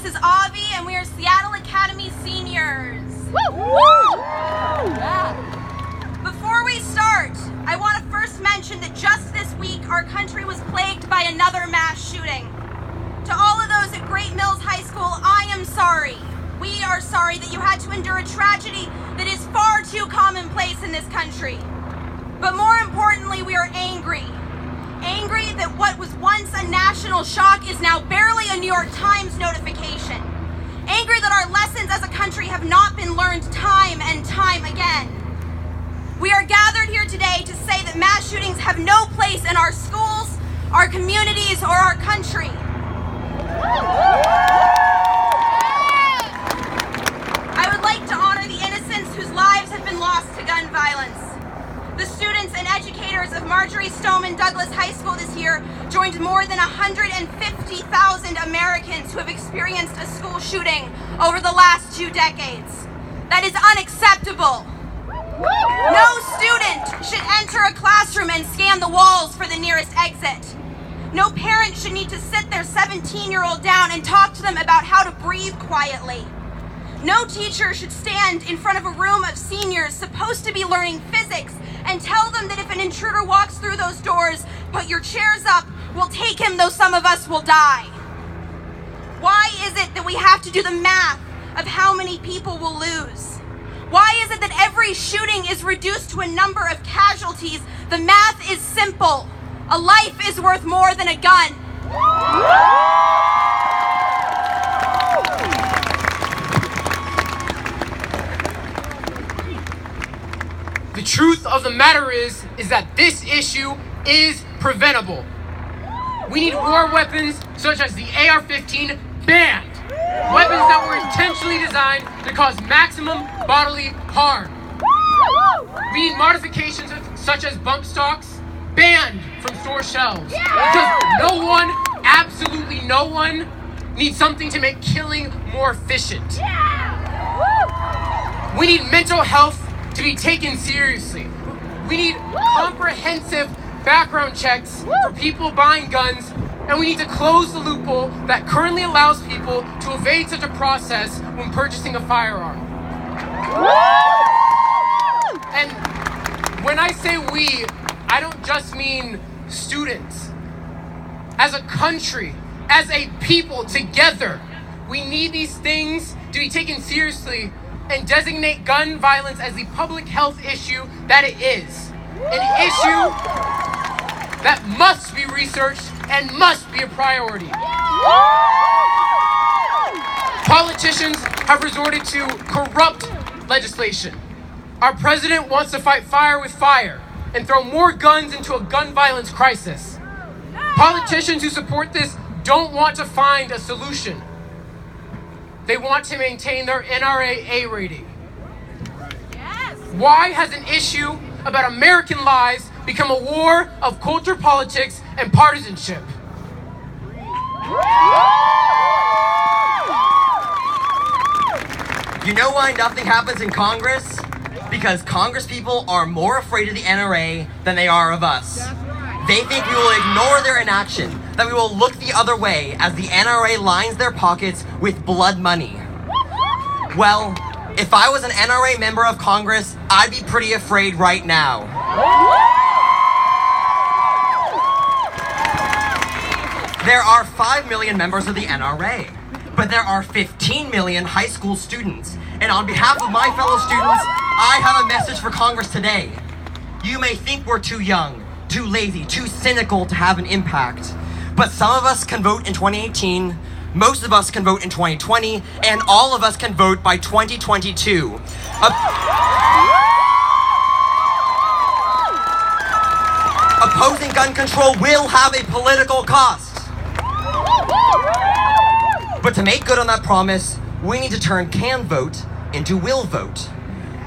is Avi, and we are Seattle Academy seniors. Woo! Woo! Yeah. Before we start, I want to first mention that just this week, our country was plagued by another mass shooting. To all of those at Great Mills High School, I am sorry. We are sorry that you had to endure a tragedy that is far too commonplace in this country. But more importantly, we are angry. Angry that what was once a national shock is now barely a New York Times notification. Angry that our lessons as a country have not been learned time and time again. We are gathered here today to say that mass shootings have no place in our schools, our communities, or our country. I would like to honor the innocents whose lives have been lost to gun violence. The students and educators of Marjory Stoneman Douglas High School this year joined more than 150,000 Americans who have experienced a school shooting over the last 2 decades. That is unacceptable. No student should enter a classroom and scan the walls for the nearest exit. No parent should need to sit their 17-year-old down and talk to them about how to breathe quietly. No teacher should stand in front of a room of seniors supposed to be learning physics and tell them that if an intruder walks through those doors, put your chairs up, we'll take him though some of us will die. Why is it that we have to do the math of how many people will lose? Why is it that every shooting is reduced to a number of casualties? The math is simple. A life is worth more than a gun. The truth of the matter is that this issue is preventable. We need war weapons such as the AR-15 banned. Weapons that were intentionally designed to cause maximum bodily harm. We need modifications such as bump stocks banned from store shelves. Because no one, absolutely no one, needs something to make killing more efficient. We need mental health to be taken seriously. We need comprehensive background checks for people buying guns, and we need to close the loophole that currently allows people to evade such a process when purchasing a firearm. And when I say we, I don't just mean students. As a country, as a people together, we need these things to be taken seriously and designate gun violence as the public health issue that it is. An issue that must be researched and must be a priority. Politicians have resorted to corrupt legislation. Our president wants to fight fire with fire and throw more guns into a gun violence crisis. Politicians who support this don't want to find a solution. They want to maintain their NRA A rating. Why has an issue about American lives become a war of culture, politics, and partisanship? You know why nothing happens in Congress? Because Congress people are more afraid of the NRA than they are of us. They think we will ignore their inaction, that we will look the other way as the NRA lines their pockets with blood money. Well, if I was an NRA member of Congress, I'd be pretty afraid right now. There are 5 million members of the NRA, but there are 15 million high school students. And on behalf of my fellow students, I have a message for Congress today. You may think we're too young, too lazy, too cynical to have an impact. But some of us can vote in 2018, most of us can vote in 2020, and all of us can vote by 2022. Opposing gun control will have a political cost. But to make good on that promise, we need to turn can vote into will vote.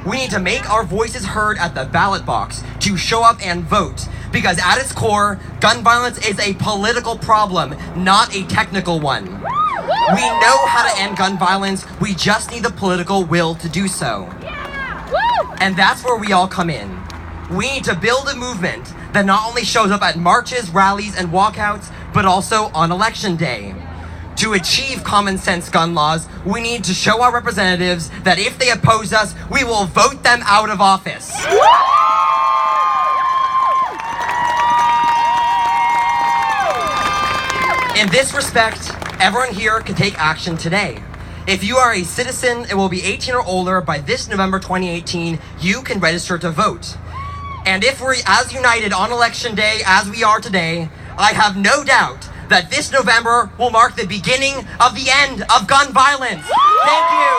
We need to make our voices heard at the ballot box, to show up and vote. Because at its core, gun violence is a political problem, not a technical one. We know how to end gun violence, we just need the political will to do so. And that's where we all come in. We need to build a movement that not only shows up at marches, rallies, and walkouts, but also on election day. To achieve common sense gun laws, we need to show our representatives that if they oppose us, we will vote them out of office. In this respect, everyone here can take action today. If you are a citizen and will be 18 or older by this November 2018, you can register to vote. And if we're as united on election day as we are today, I have no doubt that this November will mark the beginning of the end of gun violence. Thank you.